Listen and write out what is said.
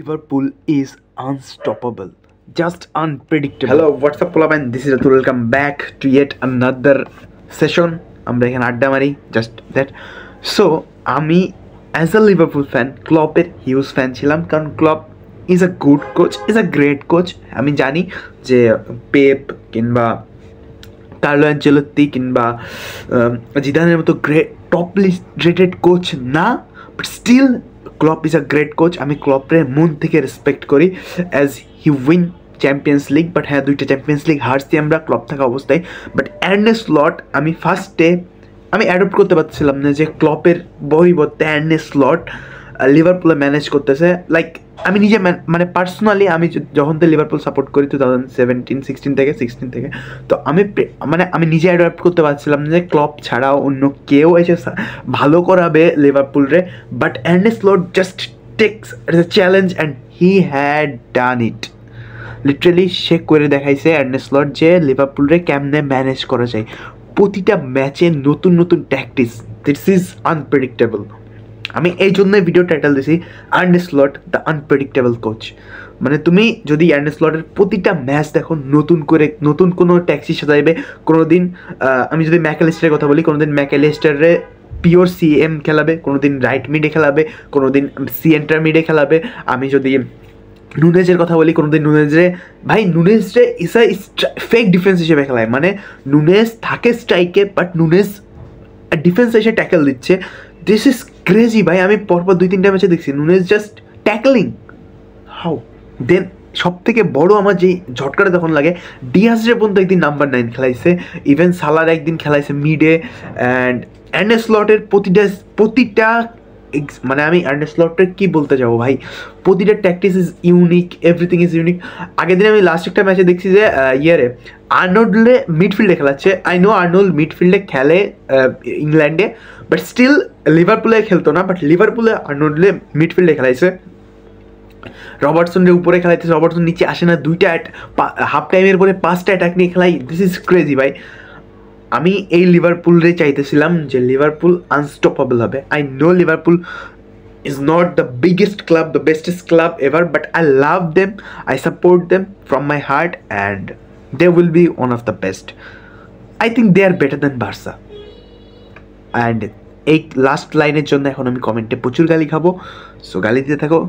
Liverpool is unstoppable, just unpredictable. Hello, what's up, Polaban? This is Atul. Welcome back to yet another session. আমরা এখানে আড্ডা মারি, just that. So, আমি as a Liverpool fan, ক্লপের huge fan ছিলাম, কারণ Klopp is a good coach, is a great coach. আমি জানি যে পেপ কিংবা কার্লো অ্যাঞ্চেলোত্তি কিংবা জিদানের মতো great top list rated coach না, but still Klopp is a great coach. আমি ক্লপের মন থেকে রেসপেক্ট করি as he win champions league. But হ্যাঁ, 2টা চ্যাম্পিয়ন্স লিগ হারছি আমরা ক্লপ থাকা অবস্থায়। বাট আর্নে স্লট আমি ফার্স্টে অ্যাডপ্ট করতে পারছিলাম না যে ক্লপের পরিবর্তে আর্নে স্লট লিভারপুলে ম্যানেজ করতেছে। লাইক আমি নিজে মানে পার্সোনালি আমি যখন তো লিভারপুল সাপোর্ট করি 2016 থেকে, তো আমি নিজে অ্যাডপ্ট করতে পারছিলাম না যে ক্লপ ছাড়াও অন্য কেউ এসে ভালো করাবে লিভারপুলরে। But Arne Slot just takes a challenge and he had done it. Literally সে করে দেখাইছে আর্নে স্লট যে লিভারপুলরে কেমনে ম্যানেজ করা যায়। প্রতিটা ম্যাচে নতুন নতুন ট্যাকটিক্স, দিস ইজ আনপ্রেডিক্টেবল। আমি এই জন্যই ভিডিও টাইটেল দিছি আর্নে স্লট দ্য আনপ্রেডিক্টেবল কোচ। মানে তুমি যদি আর্নে স্লটের প্রতিটা ম্যাচ দেখো, নতুন কোনো ট্যাক্সি সাজাইবে। কোনো দিন আমি যদি ম্যাকঅ্যালিস্টারের কথা বলি, কোনো দিন ম্যাকঅ্যালিস্টারে পিওর সিএম খেলাবে, কোনো দিন রাইট মিডে খেলাবে, কোনো দিন সেন্টার মিডে খেলাবে। আমি যদি নুনেজের কথা বলি, কোনো দিন নুনেজরে ইসা ফেক ডিফেন্স হিসেবে খেলায়। মানে নুনেজ থাকে স্ট্রাইকে, বাট নুনেজ ডিফেন্স এসে ট্যাকেল দিচ্ছে। দিস ইজ ক্রেজি ভাই। আমি পরপর 2-3টা ম্যাচে দেখছি নুনেজ জাস্ট ট্যাকলিং হাউ। দেন সব থেকে বড় আমার যেই ঝটকাটা তখন লাগে, ডিয়াজরে পর্যন্ত একদিন নাম্বার 9 খেলাইছে, ইভেন সালার একদিন খেলাইছে মিডে। অ্যান্ড আর্নে স্লটের প্রতিটা মানে আমি আর্নে স্লটের কী বলতে যাবো ভাই, প্রতিটা tactics is unique, everything is unique. আগের দিন আমি লাস্ট একটা ম্যাচে দেখছি যে আর্নল্ডে মিডফিল্ডে খেলাচ্ছে। আই নো আর্নল্ড মিডফিল্ডে খেলে ইংল্যান্ডে, বাট স্টিল লিভারপুলে খেলতো না। বাট লিভারপুলে আর্নল্ডে মিডফিল্ডে খেলাইছে, রবার্টসনের উপরে খেলাইতেছে, রবার্টসন নিচে আসে না। 2টা হাফ টাইমের পরে 5টা অ্যাটাক নিয়ে খেলাই। দিস ইজ ক্রেজি ভাই। আমি এই লিভারপুলরে চাইতেছিলাম যে লিভারপুল আনস্টপেবল হবে। I know Liverpool is not the biggest club, the bestest club ever, but I love them, I support them from my heart, and they will be one of the best. I think they are better than Barca. And এই last লাইনের জন্য এখন আমি কমেন্টে প্রচুর গালি খাবো, so গালি দিতে থাকো।